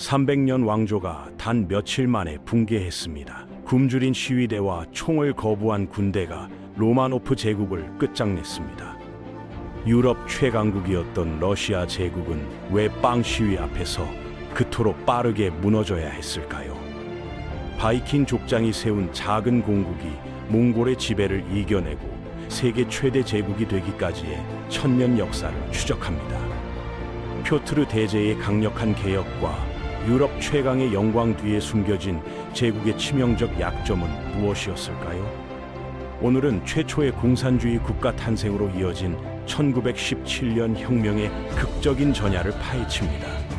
300년 왕조가 단 며칠 만에 붕괴했습니다. 굶주린 시위대와 총을 거부한 군대가 로마노프 제국을 끝장냈습니다. 유럽 최강국이었던 러시아 제국은 왜 빵 시위 앞에서 그토록 빠르게 무너져야 했을까요? 바이킹 족장이 세운 작은 공국이 몽골의 지배를 이겨내고 세계 최대 제국이 되기까지의 1000년 역사를 추적합니다. 표트르 대제의 강력한 개혁과 유럽 최강의 영광 뒤에 숨겨진 제국의 치명적 약점은 무엇이었을까요? 오늘은 최초의 공산주의 국가 탄생으로 이어진 1917년 혁명의 극적인 전야를 파헤칩니다.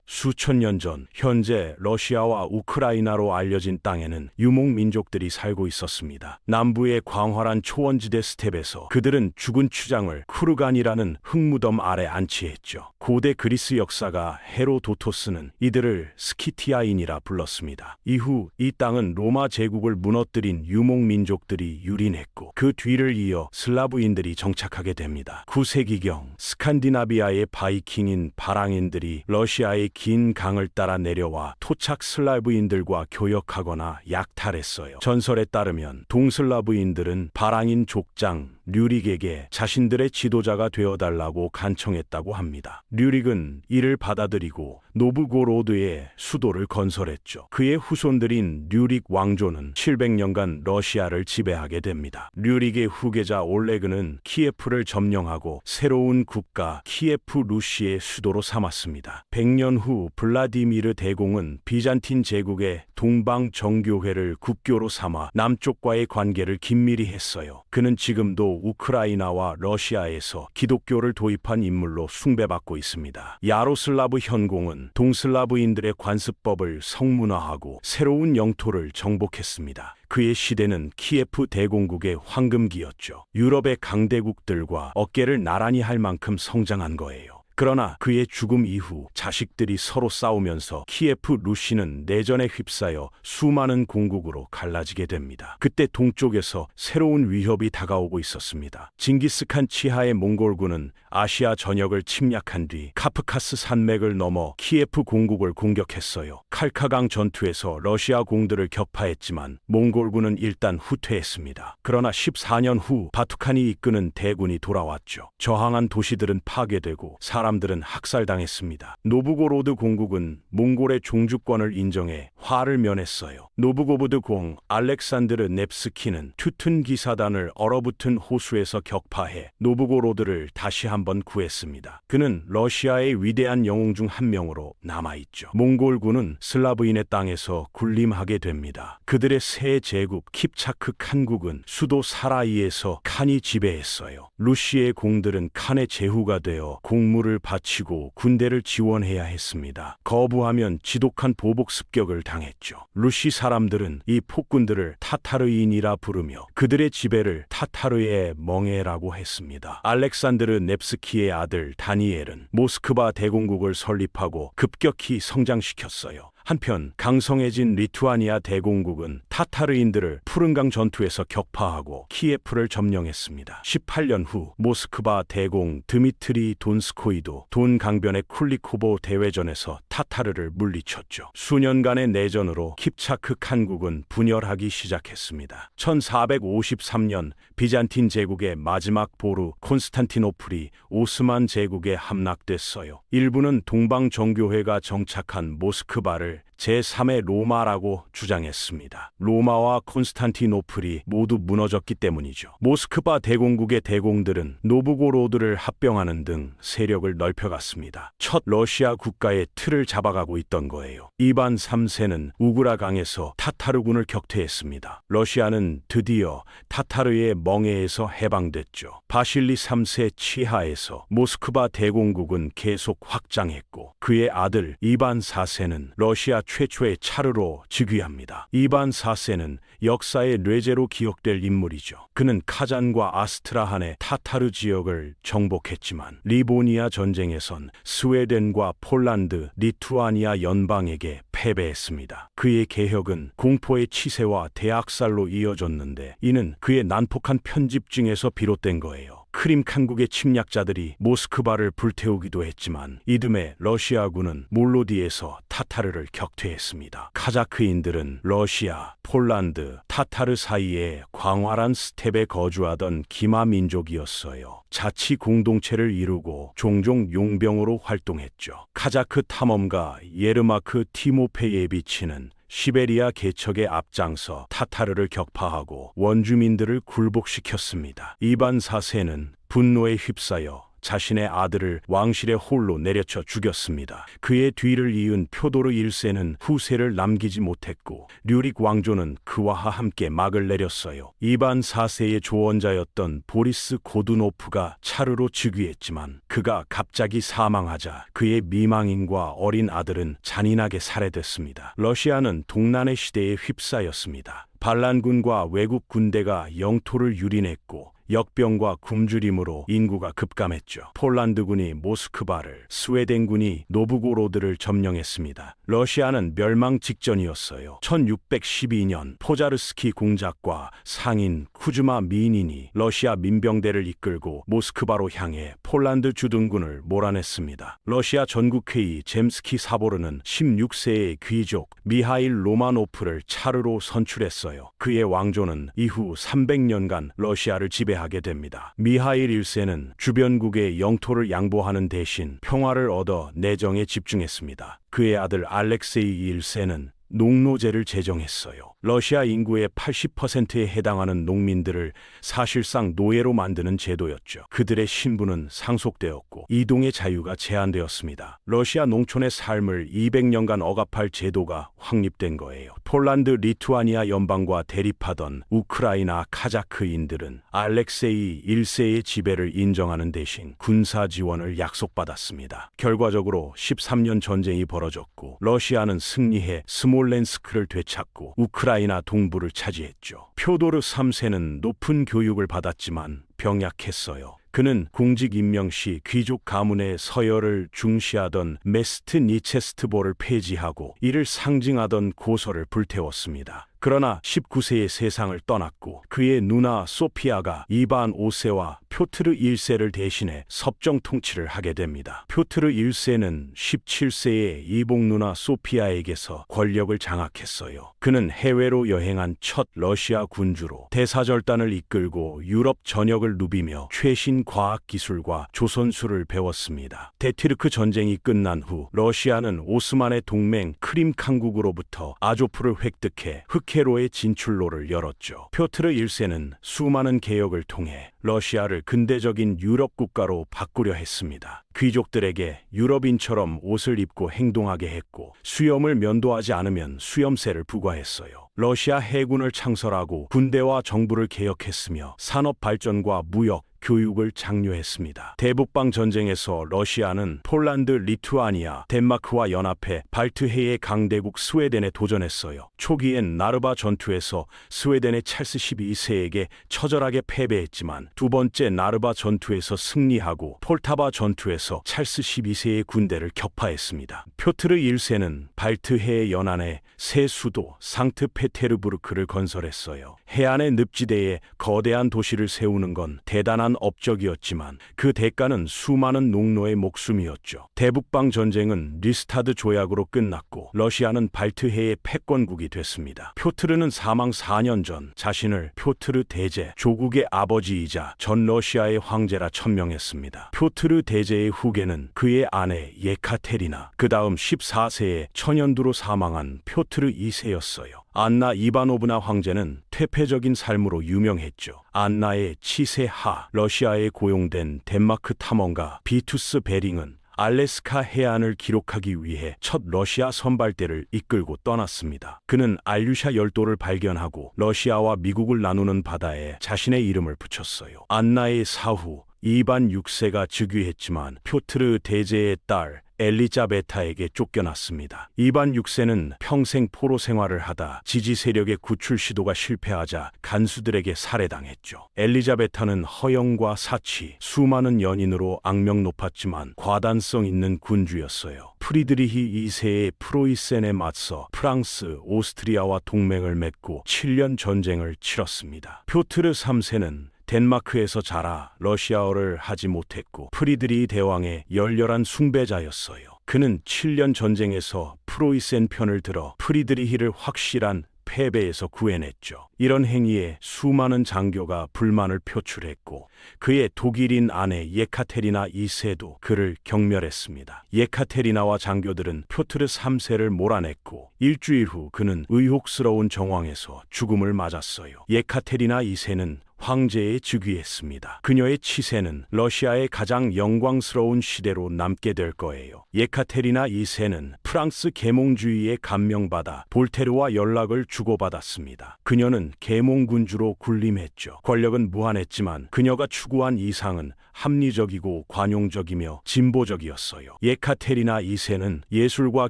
수천 년 전, 현재 러시아와 우크라이나로 알려진 땅에는 유목 민족들이 살고 있었습니다. 남부의 광활한 초원지대 스텝에서 그들은 죽은 추장을 쿠르간이라는 흙무덤 아래 안치했죠. 고대 그리스 역사가 헤로도토스는 이들을 스키티아인이라 불렀습니다. 이후 이 땅은 로마 제국을 무너뜨린 유목 민족들이 유린했고 그 뒤를 이어 슬라브인들이 정착하게 됩니다. 9세기경 스칸디나비아의 바이킹인 바랑인들이 러시아의 긴 강을 따라 내려와 토착 슬라브인들과 교역하거나 약탈했어요. 전설에 따르면 동슬라브인들은 바랑인 족장 류릭에게 자신들의 지도자가 되어달라고 간청했다고 합니다. 류릭은 이를 받아들이고 노브고로드의 수도를 건설했죠. 그의 후손들인 류릭 왕조는 700년간 러시아를 지배하게 됩니다. 류릭의 후계자 올레그는 키예프를 점령하고 새로운 국가 키예프 루시의 수도로 삼았습니다. 100년 후 블라디미르 대공은 비잔틴 제국의 동방 정교회를 국교로 삼아 남쪽과의 관계를 긴밀히 했어요. 그는 지금도 우크라이나와 러시아에서 기독교를 도입한 인물로 숭배받고 있습니다. 야로슬라브 현공은 동슬라브인들의 관습법을 성문화하고 새로운 영토를 정복했습니다. 그의 시대는 키예프 대공국의 황금기였죠. 유럽의 강대국들과 어깨를 나란히 할 만큼 성장한 거예요. 그러나 그의 죽음 이후 자식들이 서로 싸우면서 키예프 루시는 내전에 휩싸여 수많은 공국으로 갈라지게 됩니다. 그때 동쪽에서 새로운 위협이 다가오고 있었습니다. 징기스칸 치하의 몽골군은 아시아 전역을 침략한 뒤 카프카스 산맥을 넘어 키예프 공국을 공격했어요. 칼카강 전투에서 러시아 공들을 격파했지만 몽골군은 일단 후퇴했습니다. 그러나 14년 후 바투칸이 이끄는 대군이 돌아왔죠. 저항한 도시들은 파괴되고 사람들은 학살당했습니다. 노브고로드 공국은 몽골의 종주권을 인정해 화를 면했어요. 노브고로드 공 알렉산드르 넵스키는 튜튼 기사단을 얼어붙은 호수에서 격파해 노브고로드를 다시 한번 구했습니다. 그는 러시아의 위대한 영웅 중 한 명으로 남아있죠. 몽골군은 슬라브인의 땅에서 군림하게 됩니다. 그들의 새 제국 킵차크 칸국은 수도 사라이에서 칸이 지배했어요. 루시의 공들은 칸의 제후가 되어 공물을 바치고 군대를 지원해야 했습니다. 거부하면 지독한 보복 습격을 당했죠. 루시 사람들은 이 폭군들을 타타르인이라 부르며 그들의 지배를 타타르의 멍에라고 했습니다. 알렉산드르 넵스키의 아들 다니엘은 모스크바 대공국을 설립하고 급격히 성장시켰어요. 한편 강성해진 리투아니아 대공국은 타타르인들을 푸른강 전투에서 격파하고 키예프를 점령했습니다. 18년 후 모스크바 대공 드미트리 돈스코이도 돈 강변의 쿨리코보 대회전에서 타타르를 물리쳤죠. 수년간의 내전으로 킵차크 칸국은 분열하기 시작했습니다. 1453년 비잔틴 제국의 마지막 보루 콘스탄티노플이 오스만 제국에 함락됐어요. 일부는 동방 정교회가 정착한 모스크바를 제3의 로마라고 주장했습니다. 로마와 콘스탄티노플이 모두 무너졌기 때문이죠. 모스크바 대공국의 대공들은 노브고로드를 합병하는 등 세력을 넓혀갔습니다. 첫 러시아 국가의 틀을 잡아가고 있던 거예요. 이반 3세는 우그라강에서 타타르군을 격퇴했습니다. 러시아는 드디어 타타르의 멍에에서 해방됐죠. 바실리 3세 치하에서 모스크바 대공국은 계속 확장했고 그의 아들 이반 4세는 러시아 최초의 차르로 즉위합니다. 이반 4세는 역사의 뇌제로 기억될 인물이죠. 그는 카잔과 아스트라한의 타타르 지역을 정복했지만 리보니아 전쟁에선 스웨덴과 폴란드, 리투아니아 연방에게 패배했습니다. 그의 개혁은 공포의 치세와 대학살로 이어졌는데 이는 그의 난폭한 편집증에서 비롯된 거예요. 크림 칸국의 침략자들이 모스크바를 불태우기도 했지만 이듬해 러시아군은 몰로디에서 타타르를 격퇴했습니다. 카자크인들은 러시아, 폴란드, 타타르 사이에 광활한 스텝에 거주하던 기마 민족이었어요. 자치 공동체를 이루고 종종 용병으로 활동했죠. 카자크 탐험가 예르마크 티모페예비치는 시베리아 개척에 앞장서 타타르를 격파하고 원주민들을 굴복시켰습니다. 이반 4세는 분노에 휩싸여 자신의 아들을 왕실에 홀로 내려쳐 죽였습니다. 그의 뒤를 이은 표도르 1세는 후세를 남기지 못했고 류릭 왕조는 그와 함께 막을 내렸어요. 이반 4세의 조언자였던 보리스 고두노프가 차르로 즉위했지만 그가 갑자기 사망하자 그의 미망인과 어린 아들은 잔인하게 살해됐습니다. 러시아는 동란의 시대에 휩싸였습니다. 반란군과 외국 군대가 영토를 유린했고 역병과 굶주림으로 인구가 급감했죠. 폴란드군이 모스크바를, 스웨덴군이 노브고로드를 점령했습니다. 러시아는 멸망 직전이었어요. 1612년 포자르스키 공작과 상인 쿠즈마 미인인이 러시아 민병대를 이끌고 모스크바로 향해 폴란드 주둔군을 몰아냈습니다. 러시아 전국회의 젬스키 사보르는 16세의 귀족 미하일 로마노프를 차르로 선출했어요. 그의 왕조는 이후 300년간 러시아를 지배하게 됩니다. 미하일 1세는 주변국의 영토를 양보하는 대신 평화를 얻어 내정에 집중했습니다. 그의 아들 알렉세이 1세는 농노제를 제정했어요. 러시아 인구의 80%에 해당하는 농민들을 사실상 노예로 만드는 제도였죠. 그들의 신분은 상속되었고 이동의 자유가 제한되었습니다. 러시아 농촌의 삶을 200년간 억압할 제도가 확립된 거예요. 폴란드, 리투아니아 연방과 대립하던 우크라이나 카자크인들은 알렉세이 1세의 지배를 인정하는 대신 군사 지원을 약속받았습니다. 결과적으로 13년 전쟁이 벌어졌고 러시아는 승리해 스몰렌스크를 되찾고 우크라이나 동부를 차지했죠. 표도르 3세는 높은 교육을 받았지만 병약했어요. 그는 공직 임명 시 귀족 가문의 서열을 중시하던 메스트니체스트보를 폐지하고 이를 상징하던 고서를 불태웠습니다. 그러나 19세에 세상을 떠났고 그의 누나 소피아가 이반 5세와 표트르 1세를 대신해 섭정 통치를 하게 됩니다. 표트르 1세는 17세의 이복 누나 소피아에게서 권력을 장악했어요. 그는 해외로 여행한 첫 러시아 군주로 대사절단을 이끌고 유럽 전역을 누비며 최신 과학기술과 조선술을 배웠습니다. 데티르크 전쟁이 끝난 후 러시아는 오스만의 동맹 크림 칸국으로부터 아조프를 획득해 흑해로의 진출로를 열었죠. 표트르 1세는 수많은 개혁을 통해 러시아를 근대적인 유럽 국가로 바꾸려 했습니다. 귀족들에게 유럽인처럼 옷을 입고 행동하게 했고 수염을 면도하지 않으면 수염세를 부과했어요. 러시아 해군을 창설하고 군대와 정부를 개혁했으며 산업 발전과 무역, 교육을 장려했습니다. 대북방 전쟁에서 러시아는 폴란드, 리투아니아, 덴마크와 연합해 발트해의 강대국 스웨덴에 도전했어요. 초기엔 나르바 전투에서 스웨덴의 찰스 12세에게 처절하게 패배했지만 두 번째 나르바 전투에서 승리하고 폴타바 전투에서 찰스 12세의 군대를 격파했습니다. 표트르 1세는 발트해 연안에 새 수도 상트페테르부르크를 건설했어요. 해안의 늪지대에 거대한 도시를 세우는 건 대단한 업적이었지만 그 대가는 수많은 농노의 목숨이었죠. 대북방 전쟁은 리스타드 조약으로 끝났고 러시아는 발트해의 패권국이 됐습니다. 표트르는 사망 4년 전 자신을 표트르 대제, 조국의 아버지이자 전 러시아의 황제라 천명했습니다. 표트르 대제의 후계는 그의 아내 예카테리나, 그 다음 14세에 천연두로 사망한 표트르 2세였어요. 안나 이바노브나 황제는 퇴폐적인 삶으로 유명했죠. 안나의 치세하, 러시아에 고용된 덴마크 탐험가 비투스 베링은 알래스카 해안을 기록하기 위해 첫 러시아 선발대를 이끌고 떠났습니다. 그는 알류샤 열도를 발견하고 러시아와 미국을 나누는 바다에 자신의 이름을 붙였어요. 안나의 사후 이반 6세가 즉위했지만 표트르 대제의 딸 엘리자베타에게 쫓겨났습니다. 이반 6세는 평생 포로 생활을 하다 지지 세력의 구출 시도가 실패하자 간수들에게 살해당했죠. 엘리자베타는 허영과 사치, 수많은 연인으로 악명 높았지만 과단성 있는 군주였어요. 프리드리히 2세의 프로이센에 맞서 프랑스, 오스트리아와 동맹을 맺고 7년 전쟁을 치렀습니다. 표트르 3세는 덴마크에서 자라 러시아어를 하지 못했고 프리드리히 대왕의 열렬한 숭배자였어요. 그는 7년 전쟁에서 프로이센 편을 들어 프리드리히를 확실한 패배에서 구해냈죠. 이런 행위에 수많은 장교가 불만을 표출했고 그의 독일인 아내 예카테리나 2세도 그를 경멸했습니다. 예카테리나와 장교들은 표트르 3세를 몰아냈고 일주일 후 그는 의혹스러운 정황에서 죽음을 맞았어요. 예카테리나 2세는 황제에 즉위했습니다. 그녀의 치세는 러시아의 가장 영광스러운 시대로 남게 될 거예요. 예카테리나 2세는 프랑스 계몽주의에 감명받아 볼테르와 연락을 주고받았습니다. 그녀는 계몽군주로 군림했죠. 권력은 무한했지만 그녀가 추구한 이상은 합리적이고 관용적이며 진보적이었어요. 예카테리나 2세는 예술과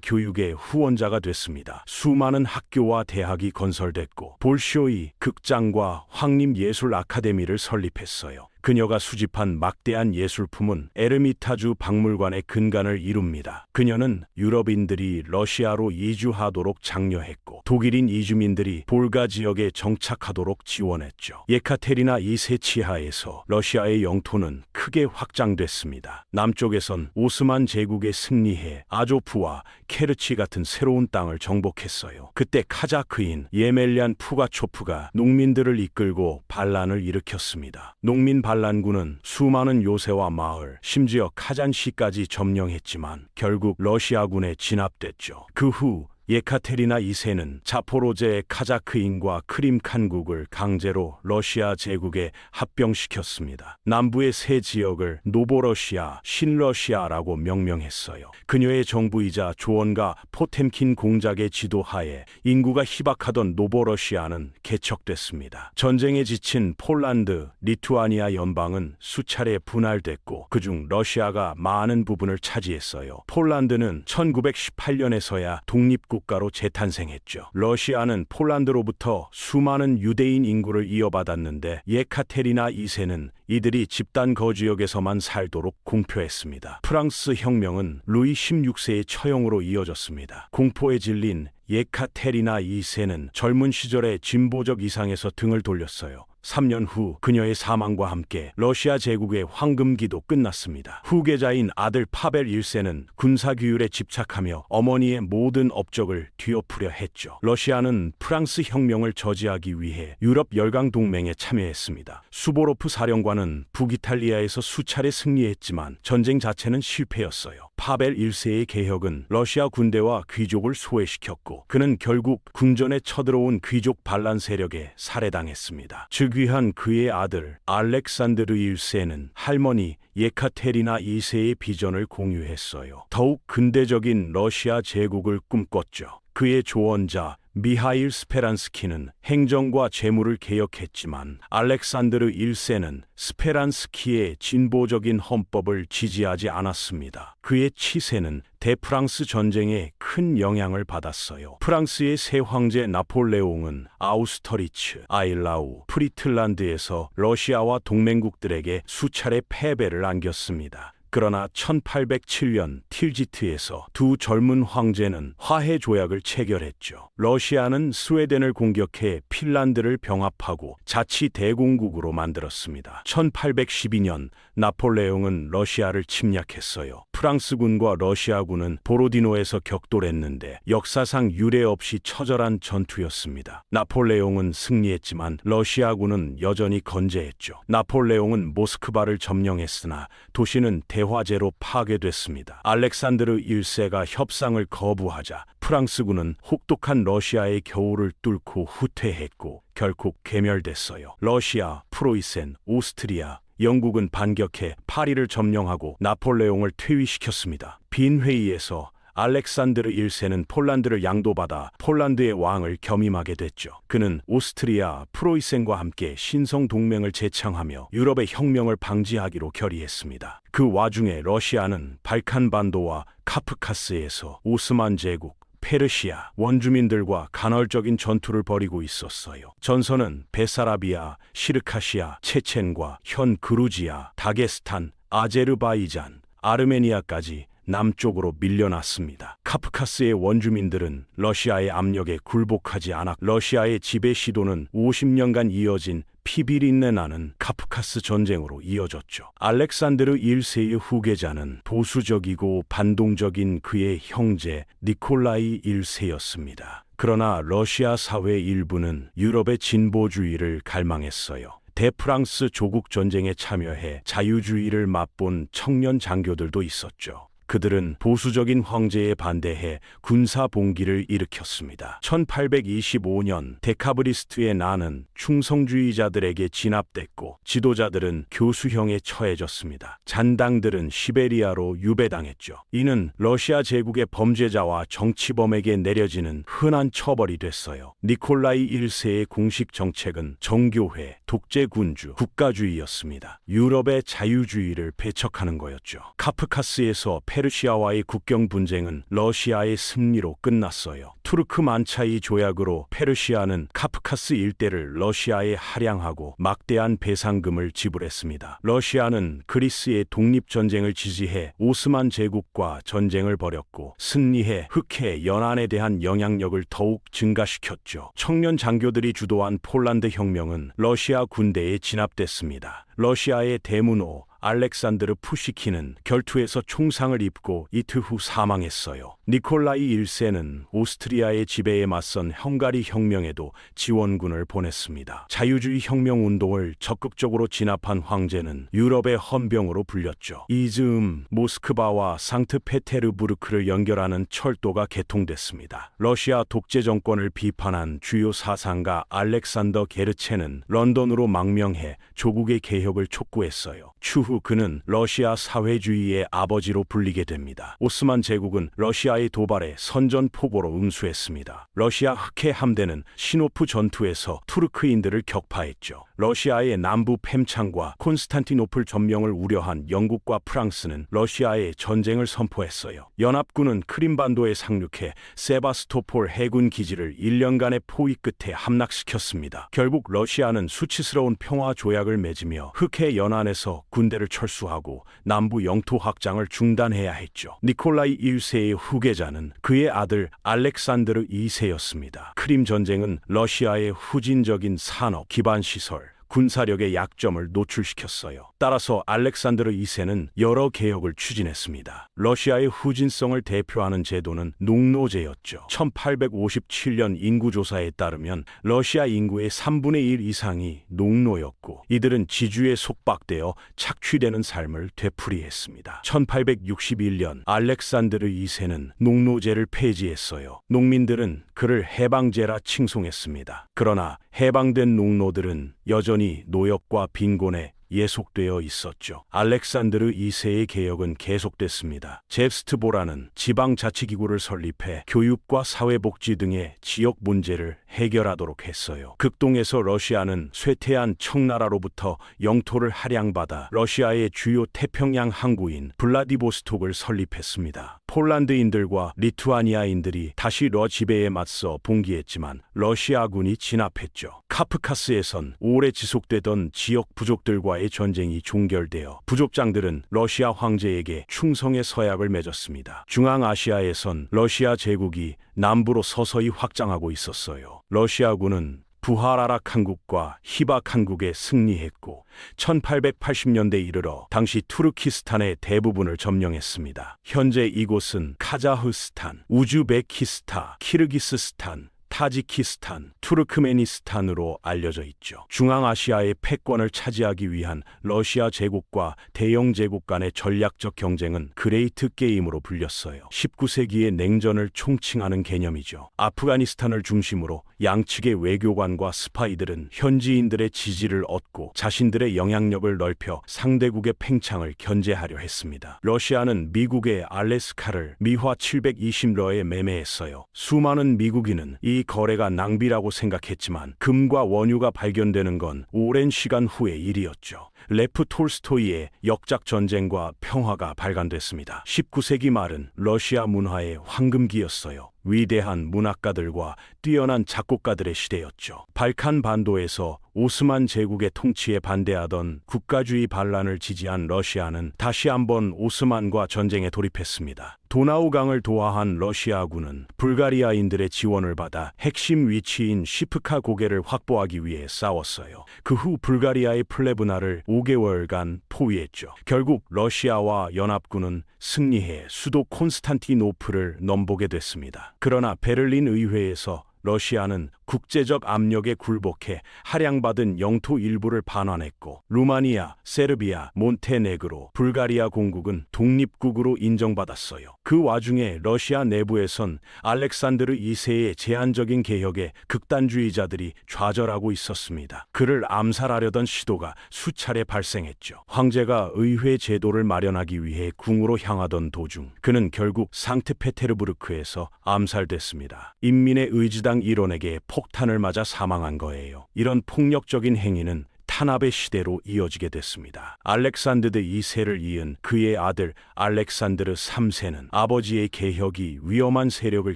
교육의 후원자가 됐습니다. 수많은 학교와 대학이 건설됐고 볼쇼이 극장과 황림예술 아카데미를 설립했어요. 그녀가 수집한 막대한 예술품은 에르미타주 박물관의 근간을 이룹니다. 그녀는 유럽인들이 러시아로 이주하도록 장려했고 독일인 이주민들이 볼가 지역에 정착하도록 지원했죠. 예카테리나 2세 치하에서 러시아의 영토는 크게 확장됐습니다. 남쪽에선 오스만 제국에 승리해 아조프와 케르치 같은 새로운 땅을 정복했어요. 그때 카자크인 예멜리안 푸가초프가 농민들을 이끌고 반란을 일으켰습니다. 농민 반란군은 수많은 요새와 마을, 심지어 카잔시까지 점령했지만 결국 러시아군에 진압됐죠. 그 후 예카테리나 2세는 자포로제의 카자크인과 크림 칸국을 강제로 러시아 제국에 합병시켰습니다. 남부의 세 지역을 노보러시아, 신러시아라고 명명했어요. 그녀의 정부이자 조언가 포템킨 공작의 지도하에 인구가 희박하던 노보러시아는 개척됐습니다. 전쟁에 지친 폴란드, 리투아니아 연방은 수차례 분할됐고 그중 러시아가 많은 부분을 차지했어요. 폴란드는 1918년에서야 독립국가로 재탄생했죠. 러시아는 폴란드로부터 수많은 유대인 인구를 이어받았는데 예카테리나 2세는 이들이 집단 거주역에서만 살도록 공표했습니다. 프랑스 혁명은 루이 16세의 처형으로 이어졌습니다. 공포에 질린 예카테리나 2세는 젊은 시절에 진보적 이상에서 등을 돌렸어요. 3년 후 그녀의 사망과 함께 러시아 제국의 황금기도 끝났습니다. 후계자인 아들 파벨 1세는 군사규율에 집착하며 어머니의 모든 업적을 뒤엎으려 했죠. 러시아는 프랑스 혁명을 저지하기 위해 유럽 열강 동맹에 참여했습니다. 수보로프 사령관은 북이탈리아에서 수차례 승리했지만 전쟁 자체는 실패였어요. 파벨 1세의 개혁은 러시아 군대와 귀족을 소외시켰고 그는 결국 궁전에 쳐들어온 귀족 반란 세력에 살해당했습니다. 즉위한 그의 아들 알렉산드르 1세는 할머니 예카테리나 2세의 비전을 공유했어요. 더욱 근대적인 러시아 제국을 꿈꿨죠. 그의 조언자 미하일 스페란스키는 행정과 재무를 개혁했지만 알렉산드르 1세는 스페란스키의 진보적인 헌법을 지지하지 않았습니다. 그의 치세는 대프랑스 전쟁에 큰 영향을 받았어요. 프랑스의 새 황제 나폴레옹은 아우스터리츠, 아일라우, 프리틀란드에서 러시아와 동맹국들에게 수차례 패배를 안겼습니다. 그러나 1807년 틸지트에서 두 젊은 황제는 화해 조약을 체결했죠. 러시아는 스웨덴을 공격해 핀란드를 병합하고 자치 대공국으로 만들었습니다. 1812년 나폴레옹은 러시아를 침략했어요. 프랑스군과 러시아군은 보로디노에서 격돌했는데 역사상 유례 없이 처절한 전투였습니다. 나폴레옹은 승리했지만 러시아군은 여전히 건재했죠. 나폴레옹은 모스크바를 점령했으나 도시는 대화제로 파괴됐습니다. 알렉산드르 1세가 협상을 거부하자 프랑스군은 혹독한 러시아의 겨울을 뚫고 후퇴했고 결국 괴멸됐어요. 러시아, 프로이센, 오스트리아, 영국은 반격해 파리를 점령하고 나폴레옹을 퇴위시켰습니다. 빈 회의에서 알렉산드르 1세는 폴란드를 양도받아 폴란드의 왕을 겸임하게 됐죠. 그는 오스트리아, 프로이센과 함께 신성 동맹을 제창하며 유럽의 혁명을 방지하기로 결의했습니다. 그 와중에 러시아는 발칸반도와 카프카스에서 오스만 제국, 페르시아 원주민들과 간헐적인 전투를 벌이고 있었어요. 전선은 베사라비아, 시르카시아, 체첸과 현 그루지아, 다게스탄, 아제르바이잔, 아르메니아까지 남쪽으로 밀려났습니다. 카프카스의 원주민들은 러시아의 압력에 굴복하지 않아 러시아의 지배 시도는 50년간 이어진 피비린내 나는 카프카스 전쟁으로 이어졌죠. 알렉산드르 1세의 후계자는 보수적이고 반동적인 그의 형제 니콜라이 1세였습니다. 그러나 러시아 사회 일부는 유럽의 진보주의를 갈망했어요. 대프랑스 조국 전쟁에 참여해 자유주의를 맛본 청년 장교들도 있었죠. 그들은 보수적인 황제에 반대해 군사 봉기를 일으켰습니다. 1825년 데카브리스트의 난은 충성주의자들에게 진압됐고 지도자들은 교수형에 처해졌습니다. 잔당들은 시베리아로 유배당했죠. 이는 러시아 제국의 범죄자와 정치범에게 내려지는 흔한 처벌이 됐어요. 니콜라이 1세의 공식 정책은 정교회, 독재군주, 국가주의였습니다. 유럽의 자유주의를 배척하는 거였죠. 카프카스에서 페르시아와의 국경 분쟁은 러시아의 승리로 끝났어요. 투르크만차이 조약으로 페르시아는 카프카스 일대를 러시아에 할양하고 막대한 배상금을 지불했습니다. 러시아는 그리스의 독립전쟁을 지지해 오스만 제국과 전쟁을 벌였고 승리해 흑해 연안에 대한 영향력을 더욱 증가시켰죠. 청년 장교들이 주도한 폴란드 혁명은 러시아 군대에 진압됐습니다. 러시아의 대문호 알렉산드르 푸시킨은 결투에서 총상을 입고 이틀 후 사망했어요. 니콜라이 1세는 오스트리아의 지배에 맞선 헝가리 혁명에도 지원군을 보냈습니다. 자유주의 혁명 운동을 적극적으로 진압한 황제는 유럽의 헌병으로 불렸죠. 이 즈음 모스크바와 상트페테르부르크를 연결하는 철도가 개통됐습니다. 러시아 독재 정권을 비판한 주요 사상가 알렉산더 게르체는 런던으로 망명해 조국의 개혁을 촉구했어요. 추후 그는 러시아 사회주의의 아버지로 불리게 됩니다. 오스만 제국은 러시아의 도발에 선전포고로 응수했습니다. 러시아 흑해 함대는 시노프 전투에서 투르크인들을 격파했죠. 러시아의 남부 펨창과 콘스탄티노플 점령을 우려한 영국과 프랑스는 러시아에 전쟁을 선포했어요. 연합군은 크림반도에 상륙해 세바스토폴 해군 기지를 1년간의 포위 끝에 함락시켰습니다. 결국 러시아는 수치스러운 평화 조약을 맺으며 흑해 연안에서 군대를 철수하고 남부 영토 확장을 중단해야 했죠. 니콜라이 1세의 후계자는 그의 아들 알렉산드르 2세였습니다. 크림 전쟁은 러시아의 후진적인 산업, 기반 시설, 군사력의 약점을 노출시켰어요. 따라서 알렉산드르 2세는 여러 개혁을 추진했습니다. 러시아의 후진성을 대표하는 제도는 농노제였죠. 1857년 인구조사에 따르면 러시아 인구의 3분의 1 이상이 농노였고 이들은 지주에 속박되어 착취되는 삶을 되풀이했습니다. 1861년 알렉산드르 2세는 농노제를 폐지했어요. 농민들은 그를 해방제라 칭송했습니다. 그러나 해방된 농노들은 여전히 노역과 빈곤에 예속되어 있었죠. 알렉산드르 2세의 개혁은 계속됐습니다. 제프스트보라는 지방자치기구를 설립해 교육과 사회복지 등의 지역 문제를 해결하도록 했어요. 극동에서 러시아는 쇠퇴한 청나라로부터 영토를 할양받아 러시아의 주요 태평양 항구인 블라디보스톡을 설립했습니다. 폴란드인들과 리투아니아인들이 다시 러 지배에 맞서 봉기했지만 러시아군이 진압했죠. 카프카스에선 오래 지속되던 지역 부족들과의 전쟁이 종결되어 부족장들은 러시아 황제에게 충성의 서약을 맺었습니다. 중앙아시아에선 러시아 제국이 남부로 서서히 확장하고 있었어요. 러시아군은 부하라락 한국과 히박 한국에 승리했고 1880년대에 이르러 당시 투르키스탄의 대부분을 점령했습니다. 현재 이곳은 카자흐스탄, 우즈베키스탄, 키르기스스탄, 타지키스탄, 투르크메니스탄으로 알려져 있죠. 중앙아시아의 패권을 차지하기 위한 러시아 제국과 대영 제국 간의 전략적 경쟁은 그레이트 게임으로 불렸어요. 19세기의 냉전을 총칭하는 개념이죠. 아프가니스탄을 중심으로 양측의 외교관과 스파이들은 현지인들의 지지를 얻고 자신들의 영향력을 넓혀 상대국의 팽창을 견제하려 했습니다. 러시아는 미국의 알래스카를 미화 720러에 매매했어요. 수많은 미국인은 이 거래가 낭비라고 생각했지만 금과 원유가 발견되는 건 오랜 시간 후의 일이었죠. 레프 톨스토이의 역작 전쟁과 평화가 발간됐습니다. 19세기 말은 러시아 문화의 황금기였어요. 위대한 문학가들과 뛰어난 작곡가들의 시대였죠. 발칸 반도에서 오스만 제국의 통치에 반대하던 국가주의 반란을 지지한 러시아는 다시 한번 오스만과 전쟁에 돌입했습니다. 도나우강을 도하한 러시아군은 불가리아인들의 지원을 받아 핵심 위치인 시프카 고개를 확보하기 위해 싸웠어요. 그 후 불가리아의 플레브나를 5개월간 포위했죠. 결국 러시아와 연합군은 승리해 수도 콘스탄티노플을 넘보게 됐습니다. 그러나 베를린 의회에서 러시아는 국제적 압력에 굴복해 할양받은 영토 일부를 반환했고 루마니아, 세르비아, 몬테네그로, 불가리아 공국은 독립국으로 인정받았어요. 그 와중에 러시아 내부에선 알렉산드르 2세의 제한적인 개혁에 극단주의자들이 좌절하고 있었습니다. 그를 암살하려던 시도가 수차례 발생했죠. 황제가 의회 제도를 마련하기 위해 궁으로 향하던 도중 그는 결국 상트페테르부르크에서 암살됐습니다. 인민의 의지당 일원에게 폭탄을 맞아 사망한 거예요. 이런 폭력적인 행위는 탄압의 시대로 이어지게 됐습니다. 알렉산드르 2세를 이은 그의 아들 알렉산드르 3세는 아버지의 개혁이 위험한 세력을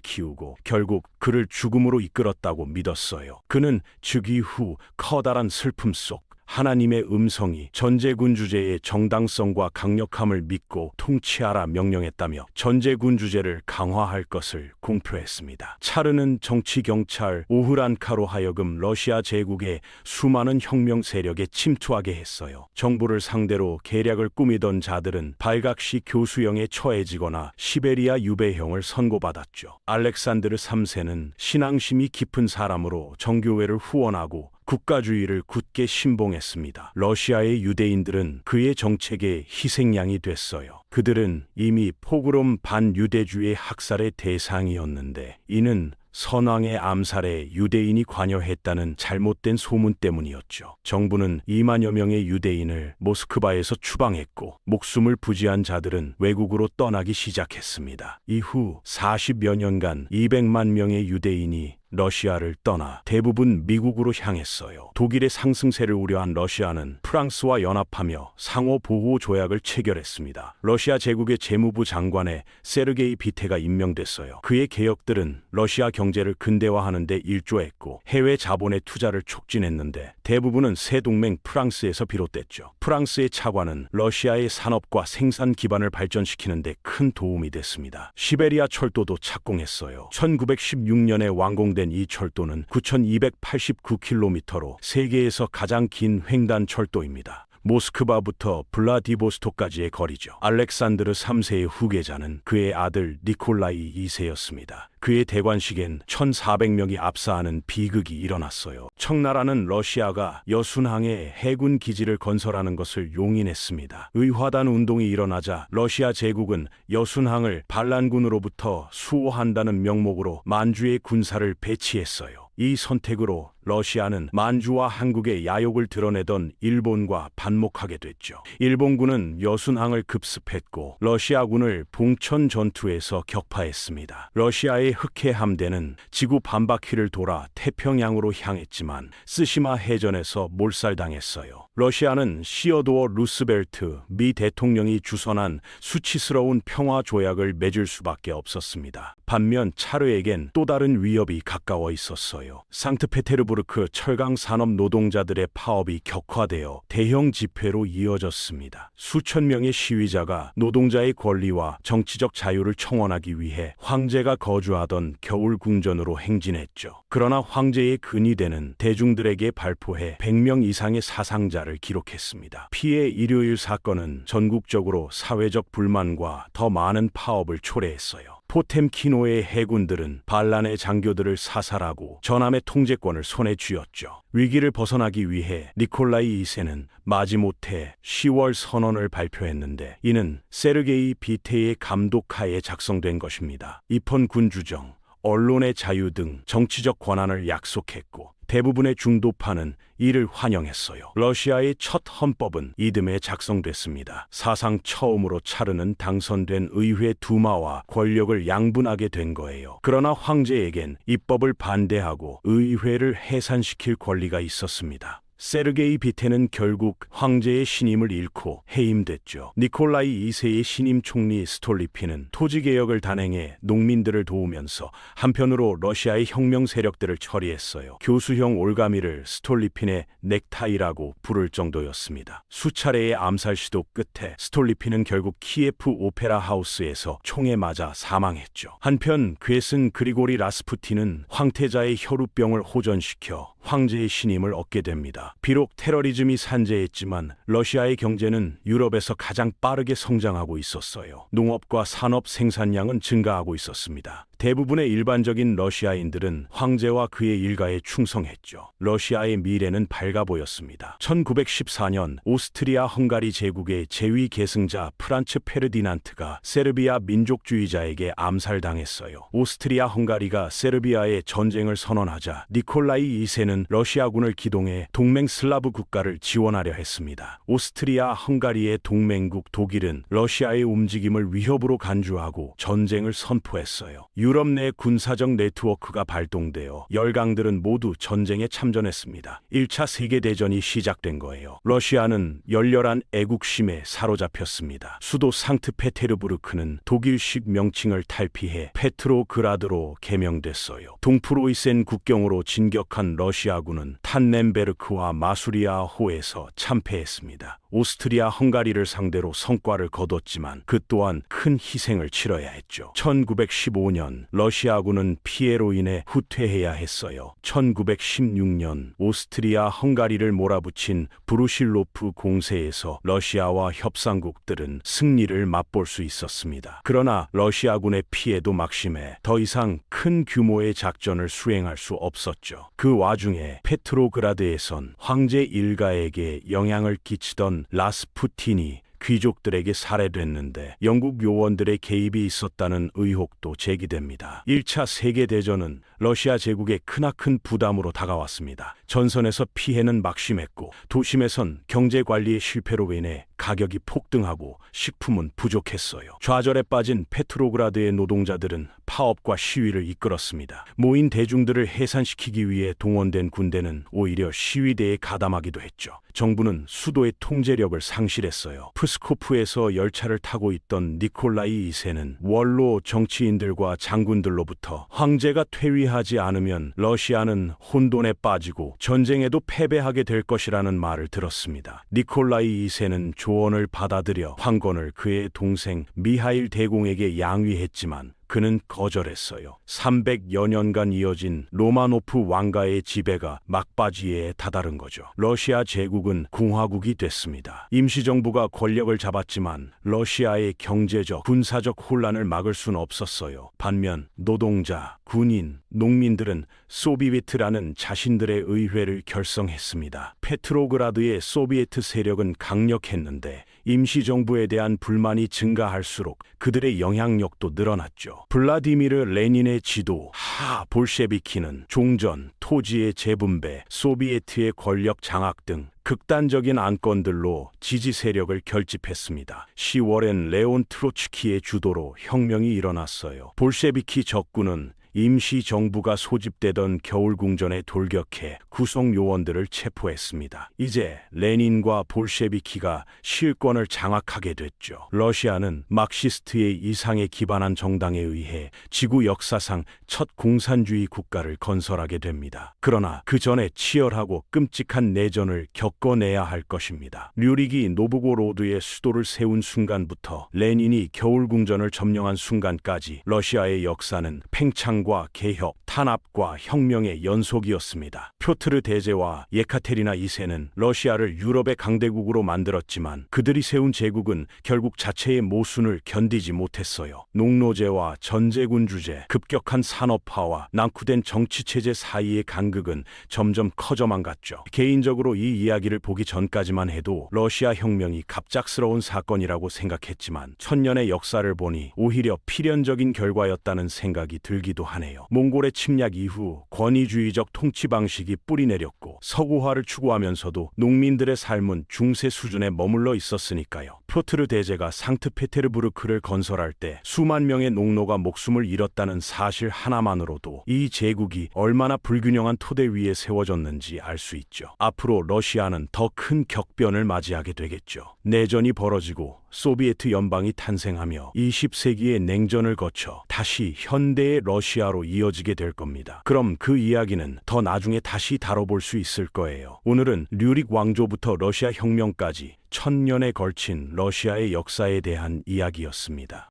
키우고 결국 그를 죽음으로 이끌었다고 믿었어요. 그는 즉위 후 커다란 슬픔 속 하나님의 음성이 전제군 주제의 정당성과 강력함을 믿고 통치하라 명령했다며 전제군 주제를 강화할 것을 공표했습니다. 차르는 정치경찰 오흐란카로 하여금 러시아 제국의 수많은 혁명 세력에 침투하게 했어요. 정부를 상대로 계략을 꾸미던 자들은 발각시 교수형에 처해지거나 시베리아 유배형을 선고받았죠. 알렉산드르 3세는 신앙심이 깊은 사람으로 정교회를 후원하고 국가주의를 굳게 신봉했습니다. 러시아의 유대인들은 그의 정책의 희생양이 됐어요. 그들은 이미 포그롬 반유대주의 학살의 대상이었는데 이는 선왕의 암살에 유대인이 관여했다는 잘못된 소문 때문이었죠. 정부는 2만여 명의 유대인을 모스크바에서 추방했고 목숨을 부지한 자들은 외국으로 떠나기 시작했습니다. 이후 40여 년간 200만 명의 유대인이 러시아를 떠나 대부분 미국으로 향했어요. 독일의 상승세를 우려한 러시아는 프랑스와 연합하며 상호보호 조약을 체결했습니다. 러시아 제국의 재무부 장관에 세르게이 비테가 임명됐어요. 그의 개혁들은 러시아 경제를 근대화하는 데 일조했고 해외 자본의 투자를 촉진했는데 대부분은 새 동맹 프랑스에서 비롯됐죠. 프랑스의 차관은 러시아의 산업과 생산 기반을 발전시키는 데 큰 도움이 됐습니다. 시베리아 철도도 착공했어요. 1916년에 완공된 이 철도는 9,289km로 세계에서 가장 긴 횡단 철도입니다. 모스크바부터 블라디보스토크까지의 거리죠. 알렉산드르 3세의 후계자는 그의 아들 니콜라이 2세였습니다. 그의 대관식엔 1,400명이 압사하는 비극이 일어났어요. 청나라는 러시아가 여순항에 해군 기지를 건설하는 것을 용인했습니다. 의화단 운동이 일어나자 러시아 제국은 여순항을 반란군으로부터 수호한다는 명목으로 만주의 군사를 배치했어요. 이 선택으로 러시아는 만주와 한국의 야욕을 드러내던 일본과 반목하게 됐죠. 일본군은 여순항을 급습했고 러시아군을 봉천 전투에서 격파했습니다. 러시아의 흑해 함대는 지구 반바퀴를 돌아 태평양으로 향했지만 쓰시마 해전에서 몰살당했어요. 러시아는 시어도어 루스벨트 미 대통령이 주선한 수치스러운 평화 조약을 맺을 수밖에 없었습니다. 반면 차르에겐 또 다른 위협이 가까워 있었어요. 상트페테르부르크 철강 산업 노동자들의 파업이 격화되어 대형 집회로 이어졌습니다. 수천 명의 시위자가 노동자의 권리와 정치적 자유를 청원하기 위해 황제가 거주하던 겨울 궁전으로 행진했죠. 그러나 황제의 근위대는 대중들에게 발포해 100명 이상의 사상자를 기록했습니다. 피해 일요일 사건은 전국적으로 사회적 불만과 더 많은 파업을 초래했어요. 포템키노의 해군들은 반란의 장교들을 사살하고 전함의 통제권을 손에 쥐었죠. 위기를 벗어나기 위해 니콜라이 2세는 마지못해 10월 선언을 발표했는데 이는 세르게이 비테의 감독하에 작성된 것입니다. 입헌 군주정, 언론의 자유 등 정치적 권한을 약속했고 대부분의 중도파는 이를 환영했어요. 러시아의 첫 헌법은 이듬해 작성됐습니다. 사상 처음으로 차르는 당선된 의회 두마와 권력을 양분하게 된 거예요. 그러나 황제에겐 입법을 반대하고 의회를 해산시킬 권리가 있었습니다. 세르게이 비테는 결국 황제의 신임을 잃고 해임됐죠. 니콜라이 2세의 신임 총리 스톨리피는 토지개혁을 단행해 농민들을 도우면서 한편으로 러시아의 혁명 세력들을 처리했어요. 교수형 올가미를 스톨리핀의 넥타이라고 부를 정도였습니다. 수차례의 암살 시도 끝에 스톨리핀은 결국 키예프 오페라 하우스에서 총에 맞아 사망했죠. 한편 괴슨 그리고리 라스푸틴은 황태자의 혈우병을 호전시켜 황제의 신임을 얻게 됩니다. 비록 테러리즘이 산재했지만 러시아의 경제는 유럽에서 가장 빠르게 성장하고 있었어요. 농업과 산업 생산량은 증가하고 있었습니다. 대부분의 일반적인 러시아인들은 황제와 그의 일가에 충성했죠. 러시아의 미래는 밝아 보였습니다. 1914년 오스트리아 헝가리 제국의 제위 계승자 프란츠 페르디난트가 세르비아 민족주의자에게 암살당했어요. 오스트리아 헝가리가 세르비아에 전쟁을 선언하자 니콜라이 2세는 러시아군을 기동해 동맹 슬라브 국가를 지원하려 했습니다. 오스트리아 헝가리의 동맹국 독일은 러시아의 움직임을 위협으로 간주하고 전쟁을 선포했어요. 유럽 내 군사적 네트워크가 발동되어 열강들은 모두 전쟁에 참전했습니다. 1차 세계대전이 시작된 거예요. 러시아는 열렬한 애국심에 사로잡혔습니다. 수도 상트페테르부르크는 독일식 명칭을 탈피해 페트로그라드로 개명됐어요. 동프로이센 국경으로 진격한 러시아군은 탄넨베르크와 마수리아호에서 참패했습니다. 오스트리아 헝가리를 상대로 성과를 거뒀지만 그 또한 큰 희생을 치러야 했죠. 1915년 러시아군은 피해로 인해 후퇴해야 했어요. 1916년 오스트리아 헝가리를 몰아붙인 브루실로프 공세에서 러시아와 협상국들은 승리를 맛볼 수 있었습니다. 그러나 러시아군의 피해도 막심해 더 이상 큰 규모의 작전을 수행할 수 없었죠. 그 와중에 페트로그라드에선 황제 일가에게 영향을 끼치던 라스푸틴이 귀족들에게 살해됐는데 영국 요원들의 개입이 있었다는 의혹도 제기됩니다. 1차 세계대전은 러시아 제국의 크나큰 부담으로 다가왔습니다. 전선에서 피해는 막심했고 도심에선 경제관리의 실패로 인해 가격이 폭등하고 식품은 부족했어요. 좌절에 빠진 페트로그라드의 노동자들은 파업과 시위를 이끌었습니다. 모인 대중들을 해산시키기 위해 동원된 군대는 오히려 시위대에 가담하기도 했죠. 정부는 수도의 통제력을 상실했어요. 프스코프에서 열차를 타고 있던 니콜라이 2세는 원로 정치인들과 장군들로부터 황제가 퇴위하지 않으면 러시아는 혼돈에 빠지고 전쟁에도 패배하게 될 것이라는 말을 들었습니다. 니콜라이 2세는 조언을 받아들여 황건을 그의 동생 미하일 대공에게 양위했지만 그는 거절했어요. 300여 년간 이어진 로마노프 왕가의 지배가 막바지에 다다른 거죠. 러시아 제국은 공화국이 됐습니다. 임시정부가 권력을 잡았지만 러시아의 경제적, 군사적 혼란을 막을 수는 없었어요. 반면 노동자, 군인, 농민들은 소비에트라는 자신들의 의회를 결성했습니다. 페트로그라드의 소비에트 세력은 강력했는데 임시정부에 대한 불만이 증가할수록 그들의 영향력도 늘어났죠. 블라디미르 레닌의 지도 하 볼셰비키는 종전, 토지의 재분배, 소비에트의 권력 장악 등 극단적인 안건들로 지지 세력을 결집했습니다. 10월엔 레온 트로츠키의 주도로 혁명이 일어났어요. 볼셰비키 적군은 임시정부가 소집되던 겨울궁전에 돌격해 구성 요원들을 체포했습니다. 이제 레닌과 볼셰비키가 실권을 장악하게 됐죠. 러시아는 막시스트의 이상에 기반한 정당에 의해 지구 역사상 첫 공산주의 국가를 건설하게 됩니다. 그러나 그 전에 치열하고 끔찍한 내전을 겪어내야 할 것입니다. 류릭이 노브고로드의 수도를 세운 순간부터 레닌이 겨울궁전을 점령한 순간까지 러시아의 역사는 팽창 과 개혁, 탄압과 혁명의 연속이었습니다. 표트르 대제와 예카테리나 2세는 러시아를 유럽의 강대국으로 만들었지만 그들이 세운 제국은 결국 자체의 모순을 견디지 못했어요. 농노제와 전제군주제, 급격한 산업화와 낙후된 정치체제 사이의 간극은 점점 커져만 갔죠. 개인적으로 이 이야기를 보기 전까지만 해도 러시아 혁명이 갑작스러운 사건이라고 생각했지만 천년의 역사를 보니 오히려 필연적인 결과였다는 생각이 들기도 하네요. 몽골의 침략 이후 권위주의적 통치 방식이 뿌리내렸고 서구화를 추구하면서도 농민들의 삶은 중세 수준에 머물러 있었으니까요. 프로트르 대제가 상트페테르부르크를 건설할 때 수만 명의 농노가 목숨을 잃었다는 사실 하나만으로도 이 제국이 얼마나 불균형한 토대 위에 세워졌는지 알 수 있죠. 앞으로 러시아는 더 큰 격변을 맞이하게 되겠죠. 내전이 벌어지고 소비에트 연방이 탄생하며 20세기의 냉전을 거쳐 다시 현대의 러시아로 이어지게 될 겁니다. 그럼 그 이야기는 더 나중에 다시 다뤄볼 수 있을 거예요. 오늘은 류릭 왕조부터 러시아 혁명까지 1000년에 걸친 러시아의 역사에 대한 이야기였습니다.